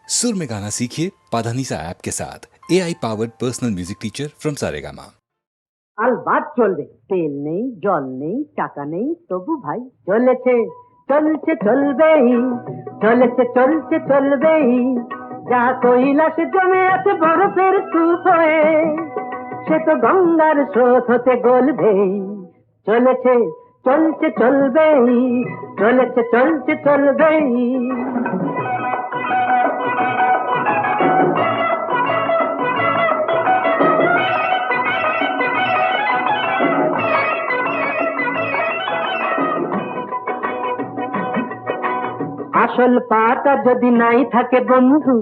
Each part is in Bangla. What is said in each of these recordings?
सुर में गाना सीखिए पाधानीसा ऐप के साथ AI powered personal music teacher from Saregama. আলবাত চলবে, তেল নেই জল নেই টাকা নেই তবু ভাই চলেছে চলছে চলবেই, চলেছে চলছে চলবেই। যা কৈলাসে জমে আছে বরফের স্তূপ হয়ে, সে তো গঙ্গার স্রোত হতে গলবেই। চলেছে চলছে চলবেই, চলেছে চলছে চলবেই। আসল পাটা যদি নাই থাকে বন্ধু,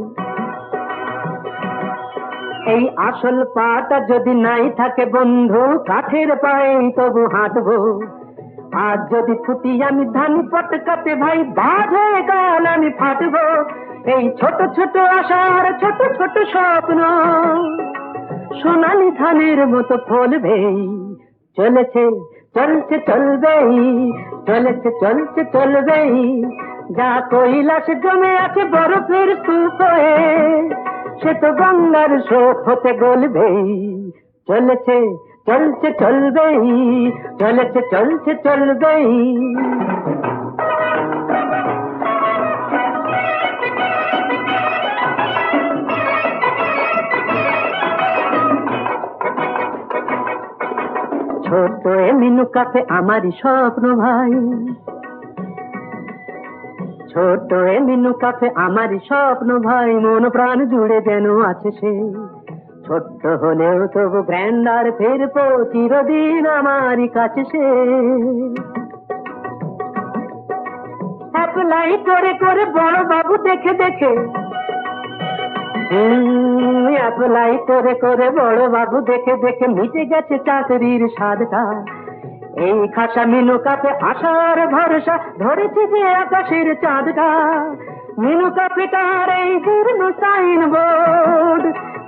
এই আসল পাটা যদি নাই থাকে বন্ধু, কাঠের পায়ে তবু হাঁটবো। আজ যদি ছুটি আমি ধান পটকাতে ভাই, বাজ হয়ে গাল আমি ফাটবো। এই ছোট ছোট আশার ছোট ছোট স্বপ্ন সোনালি ধানের মতো ফলবেই। চলেছে চলছে চলবেই, চলেছে চলছে চলবেই। যা কৈলাসে জমে আছে বরফের স্তূপ হয়ে, সে তো গঙ্গার স্রোত হতে গলবেই। চলেছে চলছে চলবেই, চলেছে চলছে চলবেই। ছোট এ মিনু কাফে আমারই স্বপ্ন ভাই, ছোট এ মিনু কাফে আমারই স্বপ্ন ভাই। মন প্রাণ জুড়ে যেন আছে সে, ছোট্ট হলেও তবু গ্র্যান্ডার ফেরবো চিরদিন আমারই কাছে সে। অ্যাপ্লাই করে করে বড় বাবু দেখে দেখে, অ্যাপ্লাই করে করে বড় বাবু দেখে দেখে মিটে গেছে চাকরির স্বাদটা। এই খাসা মিনু কাপে আশার ভরসা ধরেছে যে আকাশের চাঁদটা। মিনু কাপেটার এই জীর্ণ সাইনবোর্ড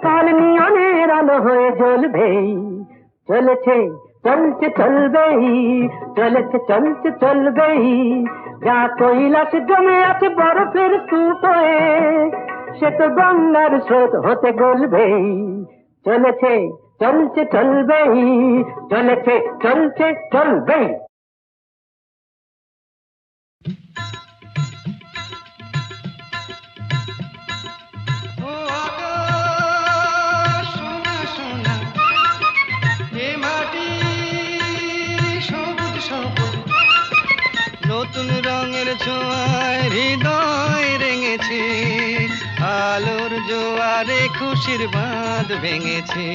কাল নিয়নের আলো হয়ে জ্বলবেই। চলেছে চলছে চলবেই, চলেছে চলছে চলবেই। যা কৈলাসে জমে আছে বরফের স্তূপ হয়ে, সে তো গঙ্গার স্রোত হতে গলবেই। চলেছে চলছে চলবেই, চলেছে চলছে চলবেই। ও আকাশ সোনা সোনা, এ মাটি সবুজ সবুজ। নতুন রঙের ছোঁয়ায় হৃদয় রেঙেছে, আলোর জোয়ারে খুশির বাঁধ ভেঙেছে।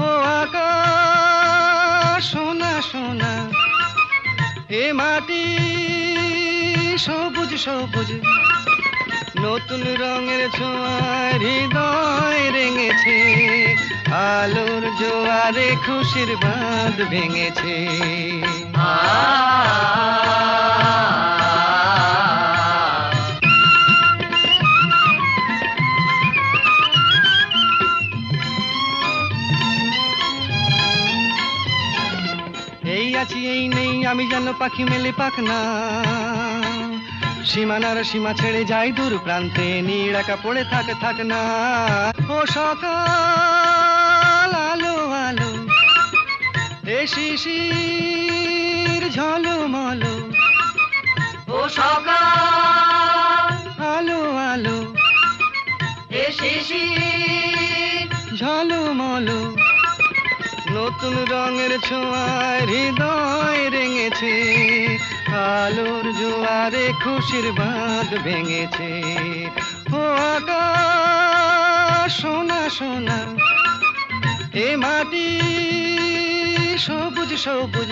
ও আকাশ সোনা সোনা, এ মাটি সবুজ সবুজ। নতুন রঙের ছোঁয়ায় হৃদয় রেঙেছে, আলোর জোয়ারে খুশির বাঁধ ভেঙেছে। এই আছি এই নেই আমি যেন পাখি মেলে পাখনা, সীমানার সীমা ছেড়ে যাই দূর প্রান্তে, নীড়াকা পড়ে থাক থাক না। ও সকাল আলো আলো, এ শিশির ঝলমলো। ও সকাল আলো আলো, এ শিশির ঝলমলো। নতুন রঙের ছোঁয়ায় হৃদয় রেঙেছে, আলোর জোয়ারে খুশির বাঁধ ভেঙেছে। ও আকাশ সোনা সোনা, এ মাটি সবুজ সবুজ।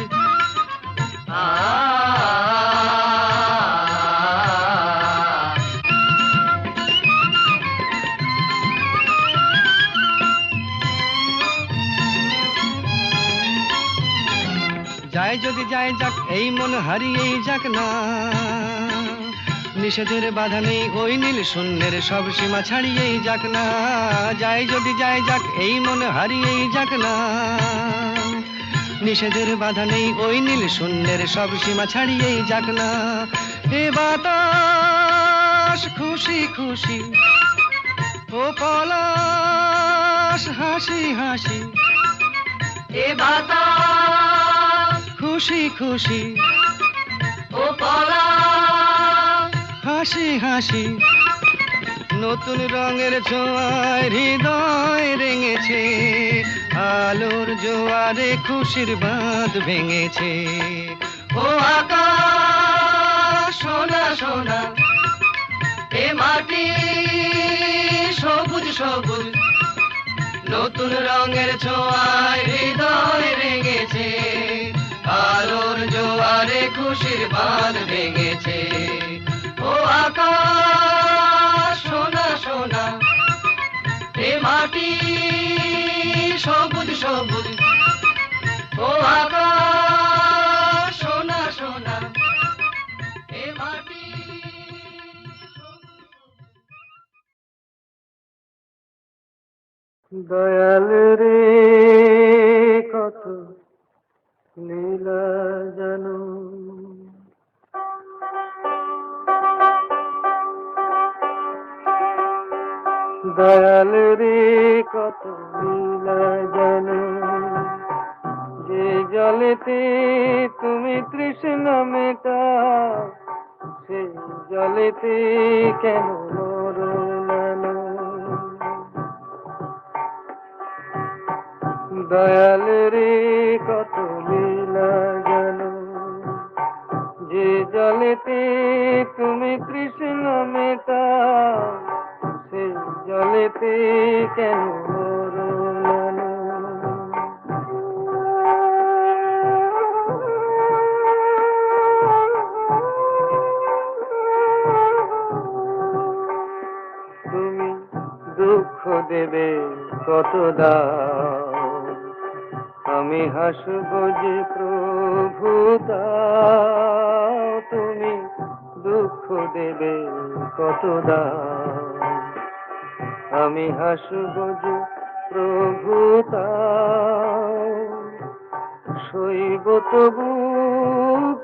যায় যদি যায় যাক এই মন হারিয়েই যাক না, নিষেধের বাধা নেই ওই নীল শূন্যের সব সীমা ছাড়িয়েই যাক না। যায় যদি যায় যাক এই মন হারিয়েই যাক না, নিষেধের বাধা নেই ওই নীল শূন্যের সব সীমা ছাড়িয়েই যাক না। এ বাতাস খুশি খুশি ও পলাশ হাসি হাসি এ বাতাস খুশি খুশি ও পলাশ হাসি হাসি নতুন রঙের ছোঁয়ায় হৃদয় রেঙেছে আলোর জোয়ারে খুশির বাঁধ ভেঙেছে ও আকাশ সোনা সোনা এ মাটি সবুজ সবুজ নতুন রঙের ছোঁয়ায় হৃদয় রেঙেছে আলোর জোয়ারে খুশির বাঁধ ভেঙেছে ও আকাশ সোনা সোনা এ মাটি সবুজ সবুজ ও আকাশ সোনা সোনা এ মাটি দয়াল রে কত লীলা জানো দয়াল রে কত লীলা জানো যে জলেতে তুমি তৃষ্ণা মেটাও সেই জলেতে কেন মরো দয়াল রে কত লীলা জানো যে জলেতে তুমি তৃষ্ণা মেটাও সেই জলেতে কেন মরো তুমি দুঃখ দেবে কত দাও আমি হাসব যে প্রভু দাও তুমি দুঃখ দেবে কত দাও আমি হাসব যে প্রভু দাও সইব তবু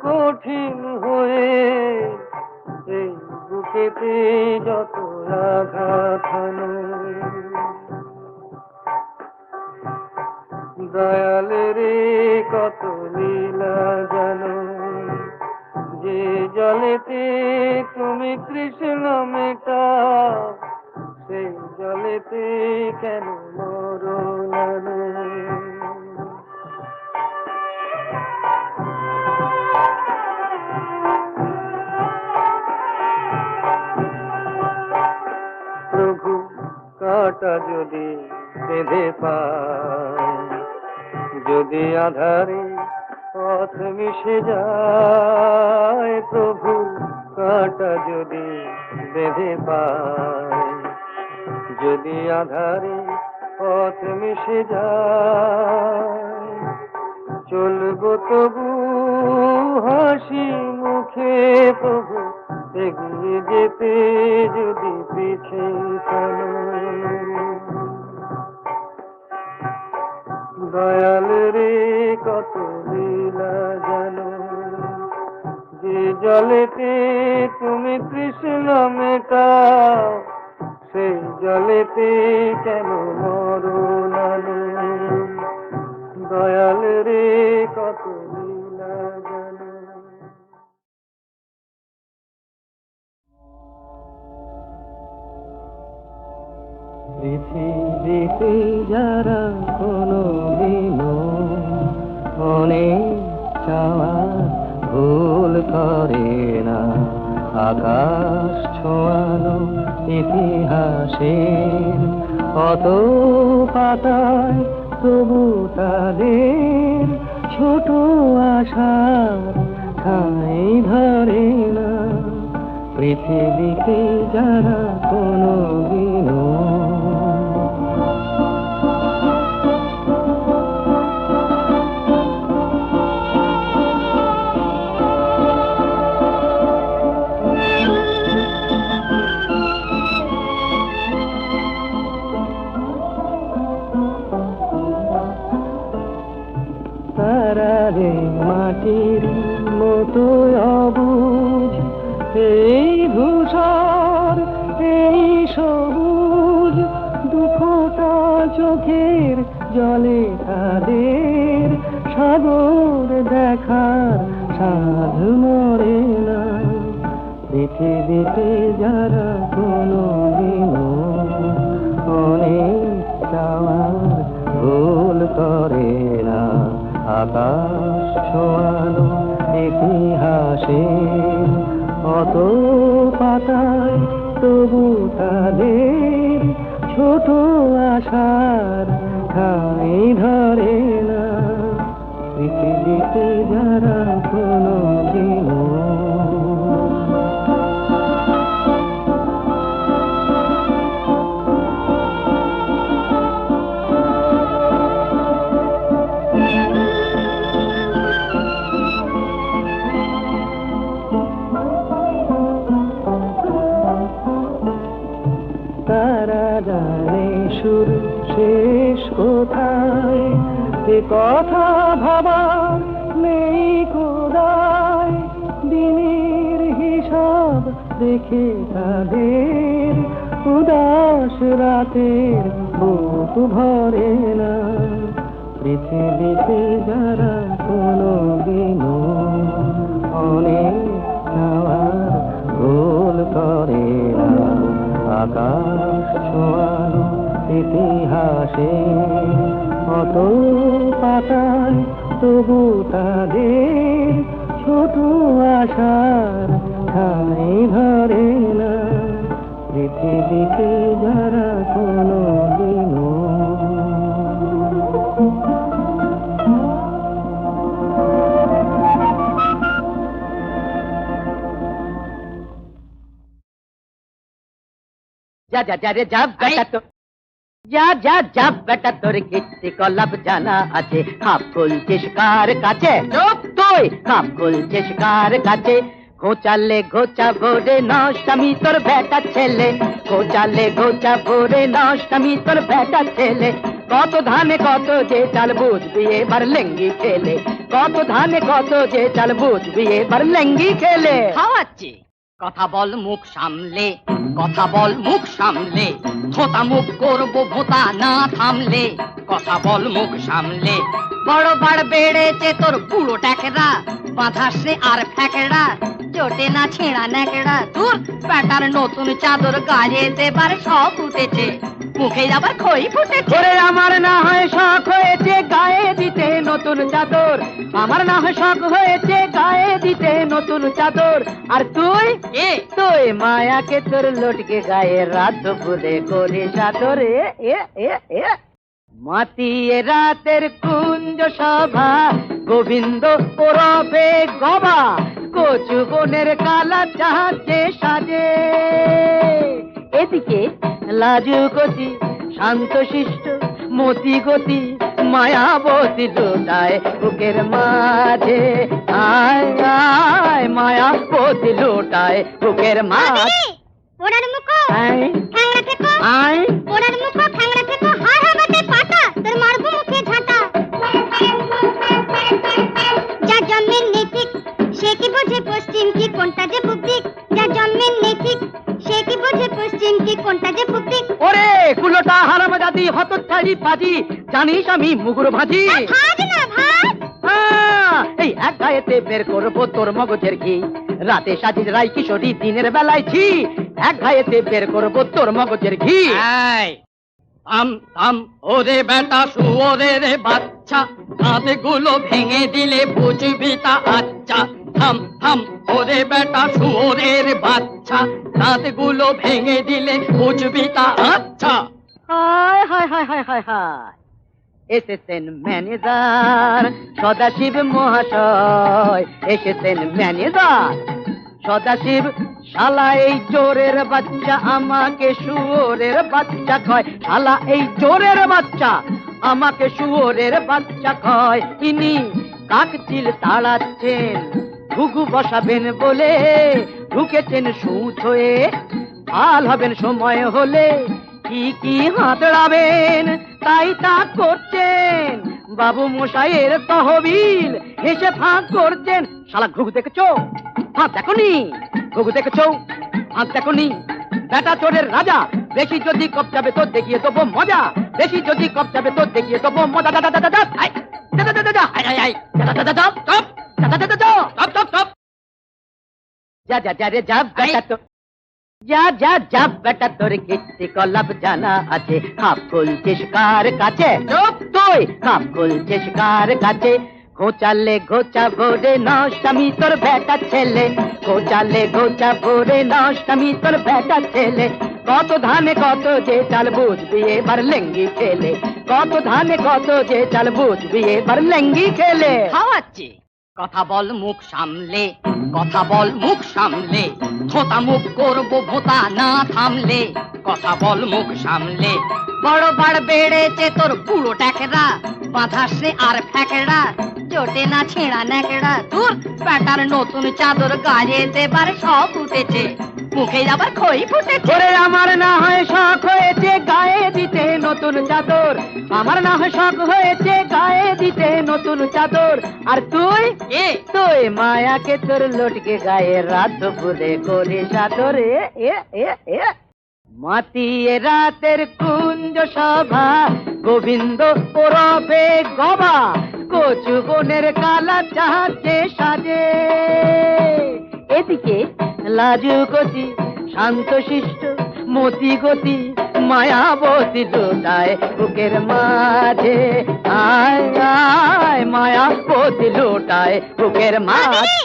কঠিন হয়ে এই বুকেতে যত আঘাত হানো দয়াল রে কত লীলা জানো যে জলেতে তুমি তৃষ্ণা মেটাও সেই জলেতে কেন মরো প্রভু কাটা যদি বেঁধে পায় যদি আধারে পথ মিশে যায় প্রভু কাটা যদি বেঁধে পায় যদি আধারে পথ মিশে যায় চলবো তবু হাসি মুখে প্রভু এগিয়ে যেতে যদি পিছে দয়াল রে কত লীলা জানো যে জলেতে তুমি তৃষ্ণা মেটাও সেই জলেতে কেন মরো দয়াল রে কত লীলা জানো পৃথিবীতে যারা কোনোদিনও অনেক চাওয়া ভুল করে না আকাশ ছোঁয়ানো ইতিহাসের কত পাতায় তবু তাদের ছোট আশার ঠাঁই ধরে না পৃথিবীতে যারা কোনোদিনও তারারে মাটির মতো অবুঝ এই ধূসর এই সবুজ চোখের জলে তাদের সাগর দেখার সাধ মরে না। পৃথিবীতে যারা কোনো দিনও অনেক চাওয়ার ভুল করে না, আকাশ ছোঁয়ানো ইতিহাসে অত পাতায় তবু তাদের ছোট আশার ঠাঁই ধরে না। পৃথিবীতে যারা কোনো দিনও তারা জানে শুরু শেষ কোথায়, এ কথা ভাবার নেই কোদায়। দিনের হিসাব দেখে তাদের উদাস রাতের বুক ভরে না। পৃথিবীতে যারা কোনো দিনও অনেক চাওয়ার ভুল করে না, আকাশ ছোঁয়ানো ইতিহাসে অত পাতায় তবু তাদের ছোট আশার ঠাঁই ধরে না। পৃথিবীতে যারা কোনো দিনও যা যা যা রে যা বেটা তো যা যা যা বেটা, তোর কীর্তি কলাপ জানা আছে। খাপ খুলছিস কার কাছে? চুপ তুই, খাপ খুলছিস কার কাছে? ঘোচালে ঘোচা ভোরে নষ্টামি তোর বেটা ছেলে, ঘোচালে ঘোচা ভোরে নষ্টামি তোর বেটা ছেলে। কত ধানে কত যে চাল বুঝবি এবার লেঙ্গি খেলে, কত ধানে কত যে চাল বুঝবি এবার লেঙ্গি খেলে। খাওয়াচ্ছি কথা বল মুখ সামলে, কথা বল মুখ সামলে। থোতা মুখ করবো ভোতা না থামলে, কথা বল মুখ সামলে। বড় বাড় বেড়েছে তোর পুরো ট্যাকেরা, বাঁধাসে আর ফ্যাকেরা, চোটে না ছেঁড়া ন্যাকেড়া। তোর প্যাটার নতুন চাদর গায়ে দেবার সব উঠেছে, মুখে আবার খই ফুটেছে। ওরে আমার না হয় শখ হয়েছে গায়ে দিতে নতুন চাদর, আমার না হয় শখ হয়েছে গায়ে দিতে নতুন চাদর। আর তুই তুই মায়াকে তোর লটকে গায়ে রাত দুপুরে করি চাদর। মাতিয়ে রাতের কুঞ্জ সভা, গোবিন্দ ওরফে গবা, কচু বনের কালা চাহাতে সাজে। এদিকে লাজু গতি শান্ত শিষ্ট মতি গতি মায়াবতী লুটায় বুকের মাঝে। আয় আয় মায়াবতী লুটায় বুকের মাঝে। ওড়ার মুখো আয় ঠ্যাংরা থেকো, আয় ওড়ার মুখো ঠ্যাংরা থেকো, হার হাবাতে পাটা তোর মারবো মুখে ঝাঁটা। যার জন্মের নেই ঠিক সে কি বোঝে পশ্চিম কি কোনটা যে পূব দিক, যার জন্মের নেই ঠিক সে কি বোঝে পশ্চিম কি কোনটা যে পূব দিক। ওরে কুলোটা হারামজাদি হতচ্ছাড়ি পাজি, জানিস আমি মুগুর ভাজি। ভাজ না ভাজ, এই এক গায়েতে বের করবো তোর মগজের ঘি, রাতে সাজিস রাই কিশোরী দিনের বেলায় ছি। এক গায়েতে বের করবো তোর মগজের ঘি। থাম থাম ওরে বেটা শুয়োরের বাচ্চা, দাঁতগুলো ভেঙে দিলে বুঝবি তা আচ্ছা। থাম থাম ওরে বেটা শুয়োরের বাচ্চা, দাঁতগুলো ভেঙে দিলে বুঝবি তা আচ্ছা। হায় হায় হায় হায় হায় হায়, এসেছেন ম্যানেজার সদাশিব মহাশয়, এসেছেন ম্যানেজার সদাশিব। শালা এই চোরের বাচ্চা আমাকে শুয়োরের বাচ্চা কয়, শালা এই চোরের বাচ্চা আমাকে শুয়োরের বাচ্চা কয়। ইনি কাকচিল তাড়াচ্ছেন ঘুঘু বসাবেন বলে, ঢুকেছেন সুচ হয়ে, ভাল হবেন সময় হলে কি কি হাতড়াবেন তাই তা করছেন। বাবু মশাইয়ের তহবিল হেসে ফাঁক করছেন। শালা ঘুঘু দেখেছো? ফাঁক দেখনি? ঘুঘু দেখেছো? ফাঁক দেখনি? বেটা চোরের রাজা, বেশি যদি কপচাবে তো দেখিয়ে দেবো মজা। বেশি যদি কপ যাবে তো দেখিয়ে দেবো মজা দা দা দা দা দা আই দা দা দা দা দা আই আই আই দা দা দা দা টপ টপ দা দা দা দা টপ টপ টপ যা যা যা রে যা বেটা তো যা যা যা বেটা তোর কীর্তি কলাপ জানা আছে খাপ খুলছিস কার কাছে চুপ তুই খাপ খুলছিস কার কাছে ঘোচালে ঘোচা ভোরে নষ্টামি তোর বেটা ছেলে ঘোচালে ঘোচা ভোরে নষ্টামি তোর বেটা ছেলে কত ধানে কত যে চাল বুঝবি এবার লেঙ্গি খেলে কত ধানে কত যে চাল বুঝবি এবার লেঙ্গি খেলে খাওয়াচ্ছি কথা বল মুখ সামলে কথা বল মুখ সামলে থোতা মুখ করবো ভোতা না থামলে কথা বল মুখ সামলে বড় বাড় বেড়েছে তোর পুরো ট্যাকেরা বাঁধাসে আর ফ্যাকেরা চোটে না ছেঁড়া ন্যাকেড়া তোর প্যাটার নতুন চাদর গায়ে দেবার সব উঠেছে মুখে আবার খই ফুটেছে ওরে আমার না হয় শখ হয়েছে গায়ে দিতে নতুন চাদর আমার না হয় শখ হয়েছে গায়ে দিতে নতুন চাদর আর তুই তুই মায়াকে তোর লটকে গায়ে রাত ভুলে করে চাদর এ এ এ মাতিয়ে রাতের কুঞ্জ সভা গোবিন্দ ওরফে গবা কচু বনের কালা চাহাতে সাজে এদিকে লাজু গতি শান্ত শিষ্ট মতি গতি মায়াবতী লুটায় বুকের মাঝে আয় আয় মায়াবতী লুটায় বুকের মাঝে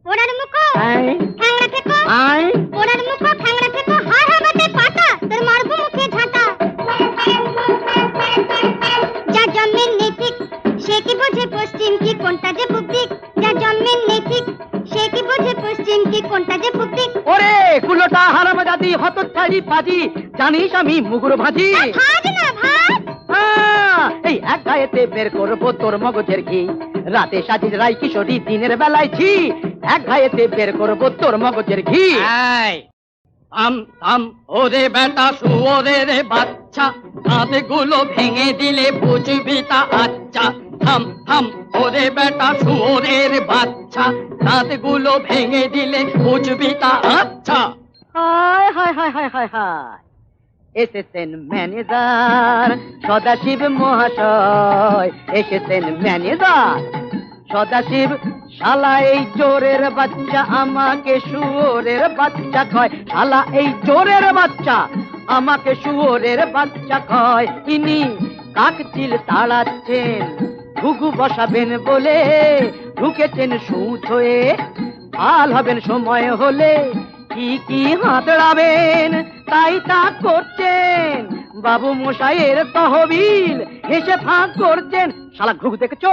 পোড়ার মুখো আয় ঠ্যাংরা থেকো আয় পোড়ার মুখো ঠ্যাংরা থেকো হার হাবাতে পাতা তোর মারবো মুখে ঝাঁটা যা জন্মের নেই ঠিক সে কি বোঝে পশ্চিম কি কোনটা যে পূব দিক যা জন্মের নেই ঠিক সে কি বোঝে পশ্চিম কি কোনটা যে পূব দিক ওরে কুলোটা হারামজাদি হতচ্ছাড়ি পাজি জানিস আমি মুগুর ভাজি ভাজ না ভাজ এই এক গায়েতে বের করবো তোর মগজের ঘি রাতে সাজিস রাই কিশোরী দিনের বেলায় ছি এক গায়েতে বের করবো তোর মগজের ঘি থাম থাম ওরে বেটা শুয়োরে রে বাচ্চা দাঁত গুলো ভেঙে দিলে বুঝবি তা আচ্ছা থাম থাম ওরে বেটা শুয়োরের বাচ্চা দাঁত গুলো ভেঙে দিলে বুঝবি তা আচ্ছা হায় হায় হায় হায় হায় হায় এসেছেন ম্যানেজার সদাশিব মহাশয় এসেছেন ম্যানেজার সদাশিব শালা এই চোরের বাচ্চা আমাকে শুয়োরের বাচ্চা কয় শালা এই চোরের বাচ্চা আমাকে শুয়োরের বাচ্চা কয় ইনি কাকচিল তাড়াচ্ছেন ঘুঘু বসাবেন বলে ঢুকেছেন সুচ হয়ে ভাল হবেন সময় হলে কি কি হাতড়াবেন তাই তা করছেন বাবু মশাইয়ের তহবিল হেসে ফাঁক করছেন শালা ঘুঘু দেখেছো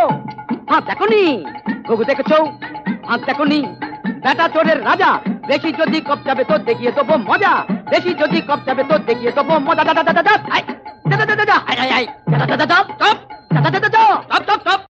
ফাঁক দেখনি ঘুঘু দেখেছো ফাঁক দেখনি বেটা চোরের রাজা বেশি যদি কপ যাবে তো দেখিয়ে দেবো মজা বেশি যদি কপ যাবে তো দেখিয়ে দেবো মজা দা দা দা দা দা আই দা দা দা দা আই আই আই দা দা দা দা টপ টপ দা দা দা দা টপ টপ টপ